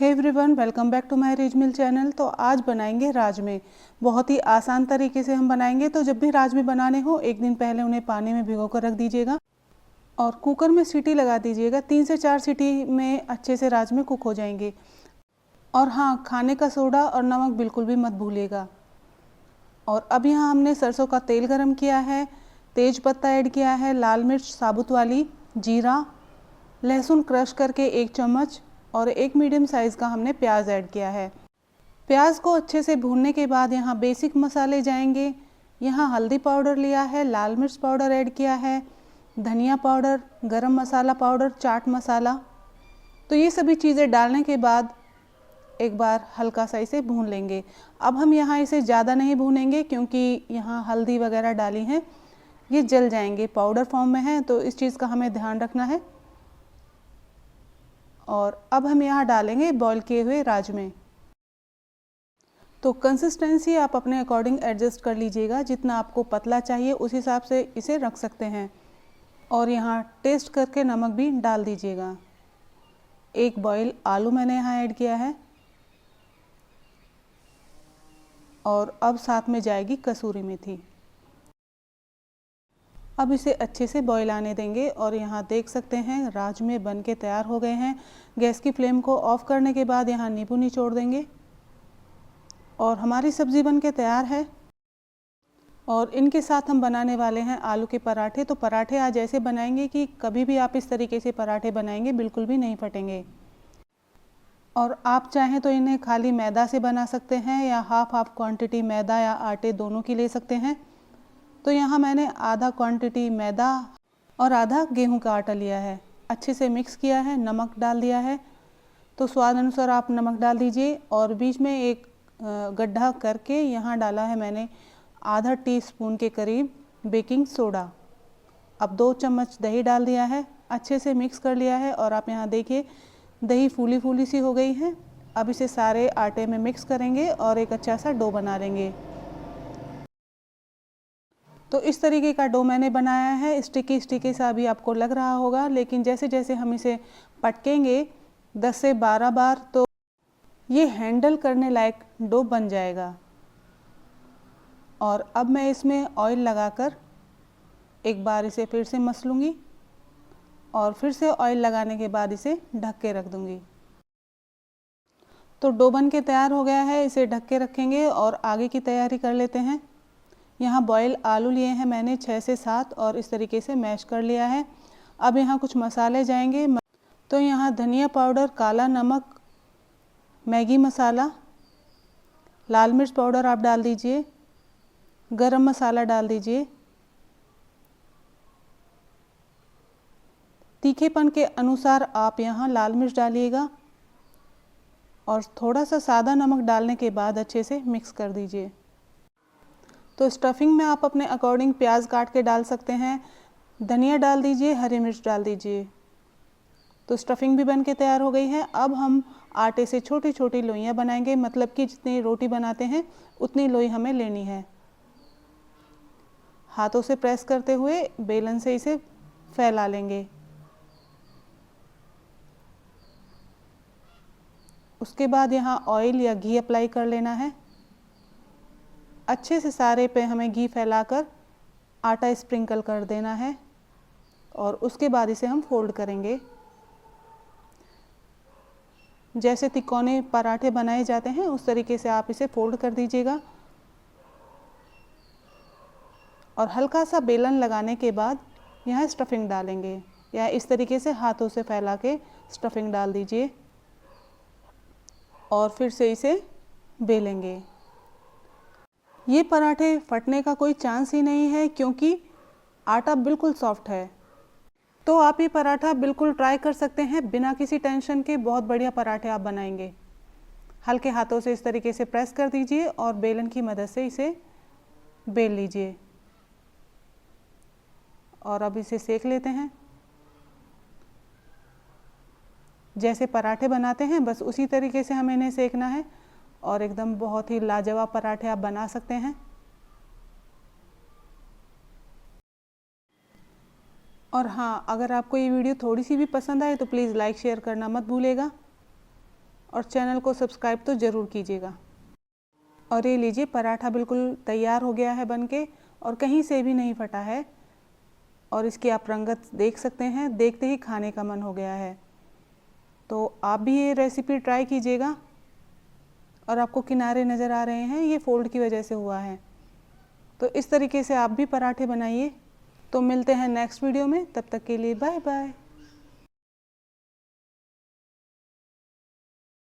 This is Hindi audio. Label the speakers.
Speaker 1: Hey everyone, welcome back to my रिज मिल चैनल। तो आज बनाएंगे राजमे। बहुत ही आसान तरीके से हम बनाएंगे। तो जब भी राजमे बनाने हो एक दिन पहले उन्हें पानी में भिगो कर रख दीजिएगा और कुकर में सीटी लगा दीजिएगा। 3 से 4 सीटी में अच्छे से राजमे कुक हो जाएंगे। और हाँ, खाने का सोडा और नमक बिल्कुल भी मत भूलिएगा। और अब यहाँ हमने सरसों का तेल गरम किया है, तेज पत्ता ऐड किया है, लाल मिर्च साबुत वाली, जीरा, लहसुन क्रश करके 1 चम्मच और एक मीडियम साइज़ का हमने प्याज ऐड किया है। प्याज को अच्छे से भूनने के बाद यहाँ बेसिक मसाले जाएंगे। यहाँ हल्दी पाउडर लिया है, लाल मिर्च पाउडर ऐड किया है, धनिया पाउडर, गरम मसाला पाउडर, चाट मसाला। तो ये सभी चीज़ें डालने के बाद एक बार हल्का सा इसे भून लेंगे। अब हम यहाँ इसे ज़्यादा नहीं भूनेंगे क्योंकि यहाँ हल्दी वगैरह डाली हैं, ये जल जाएंगे, पाउडर फॉर्म में है, तो इस चीज़ का हमें ध्यान रखना है। और अब हम यहाँ डालेंगे बॉईल किए हुए राजमे। तो कंसिस्टेंसी आप अपने अकॉर्डिंग एडजस्ट कर लीजिएगा, जितना आपको पतला चाहिए उस हिसाब से इसे रख सकते हैं। और यहाँ टेस्ट करके नमक भी डाल दीजिएगा। 1 बॉईल आलू मैंने यहाँ ऐड किया है और अब साथ में जाएगी कसूरी मेथी। अब इसे अच्छे से बॉईल आने देंगे और यहाँ देख सकते हैं राजमे बन के तैयार हो गए हैं। गैस की फ्लेम को ऑफ करने के बाद यहाँ नींबू निचोड़ देंगे और हमारी सब्ज़ी बन के तैयार है। और इनके साथ हम बनाने वाले हैं आलू के पराठे। तो पराठे आज ऐसे बनाएंगे कि कभी भी आप इस तरीके से पराठे बनाएंगे बिल्कुल भी नहीं फटेंगे। और आप चाहें तो इन्हें खाली मैदा से बना सकते हैं या हाफ क्वांटिटी मैदा या आटे दोनों की ले सकते हैं। तो यहाँ मैंने आधा क्वांटिटी मैदा और आधा गेहूं का आटा लिया है, अच्छे से मिक्स किया है, नमक डाल दिया है। तो स्वाद अनुसार आप नमक डाल दीजिए और बीच में एक गड्ढा करके यहाँ डाला है मैंने आधा टीस्पून के करीब बेकिंग सोडा। अब 2 चम्मच दही डाल दिया है, अच्छे से मिक्स कर लिया है और आप यहाँ देखिए दही फूली फूली सी हो गई है। अब इसे सारे आटे में मिक्स करेंगे और एक अच्छा सा डो बना लेंगे। तो इस तरीके का डो मैंने बनाया है। स्टिकी स्टिकी सा भी आपको लग रहा होगा, लेकिन जैसे जैसे हम इसे पटकेंगे 10 से 12 बार तो ये हैंडल करने लायक डो बन जाएगा। और अब मैं इसमें ऑयल लगाकर एक बार इसे फिर से मस लूँगी और फिर से ऑयल लगाने के बाद इसे ढक के रख दूँगी। तो डो बन के तैयार हो गया है, इसे ढक के रखेंगे और आगे की तैयारी कर लेते हैं। यहाँ बॉयल आलू लिए हैं मैंने 6 से 7 और इस तरीके से मैश कर लिया है। अब यहाँ कुछ मसाले जाएंगे। तो यहाँ धनिया पाउडर, काला नमक, मैगी मसाला, लाल मिर्च पाउडर आप डाल दीजिए, गरम मसाला डाल दीजिए। तीखेपन के अनुसार आप यहाँ लाल मिर्च डालिएगा और थोड़ा सा सादा नमक डालने के बाद अच्छे से मिक्स कर दीजिए। तो स्टफिंग में आप अपने अकॉर्डिंग प्याज काट के डाल सकते हैं, धनिया डाल दीजिए, हरी मिर्च डाल दीजिए। तो स्टफिंग भी बन के तैयार हो गई है। अब हम आटे से छोटी छोटी लोइयाँ बनाएंगे, मतलब कि जितनी रोटी बनाते हैं उतनी लोई हमें लेनी है। हाथों से प्रेस करते हुए बेलन से इसे फैला लेंगे। उसके बाद यहाँ ऑयल या घी अप्लाई कर लेना है। अच्छे से सारे पे हमें घी फैलाकर आटा स्प्रिंकल कर देना है और उसके बाद इसे हम फोल्ड करेंगे। जैसे तिकोने पराठे बनाए जाते हैं उस तरीके से आप इसे फोल्ड कर दीजिएगा और हल्का सा बेलन लगाने के बाद यहाँ स्टफिंग डालेंगे या इस तरीके से हाथों से फैला के स्टफिंग डाल दीजिए और फिर से इसे बेलेंगे। ये पराठे फटने का कोई चांस ही नहीं है क्योंकि आटा बिल्कुल सॉफ्ट है। तो आप ये पराठा बिल्कुल ट्राई कर सकते हैं बिना किसी टेंशन के। बहुत बढ़िया पराठे आप बनाएंगे। हल्के हाथों से इस तरीके से प्रेस कर दीजिए और बेलन की मदद से इसे बेल लीजिए और अब इसे सेक लेते हैं। जैसे पराठे बनाते हैं बस उसी तरीके से हमें इन्हें सेकना है और एकदम बहुत ही लाजवाब पराठे आप बना सकते हैं। और हाँ, अगर आपको ये वीडियो थोड़ी सी भी पसंद आए तो प्लीज़ लाइक शेयर करना मत भूलिएगा। और चैनल को सब्सक्राइब तो ज़रूर कीजिएगा। और ये लीजिए, पराठा बिल्कुल तैयार हो गया है बनके और कहीं से भी नहीं फटा है। और इसकी आप रंगत देख सकते हैं, देखते ही खाने का मन हो गया है। तो आप भी ये रेसिपी ट्राई कीजिएगा। और आपको किनारे नज़र आ रहे हैं, ये फोल्ड की वजह से हुआ है। तो इस तरीके से आप भी पराठे बनाइए। तो मिलते हैं नेक्स्ट वीडियो में, तब तक के लिए बाय बाय।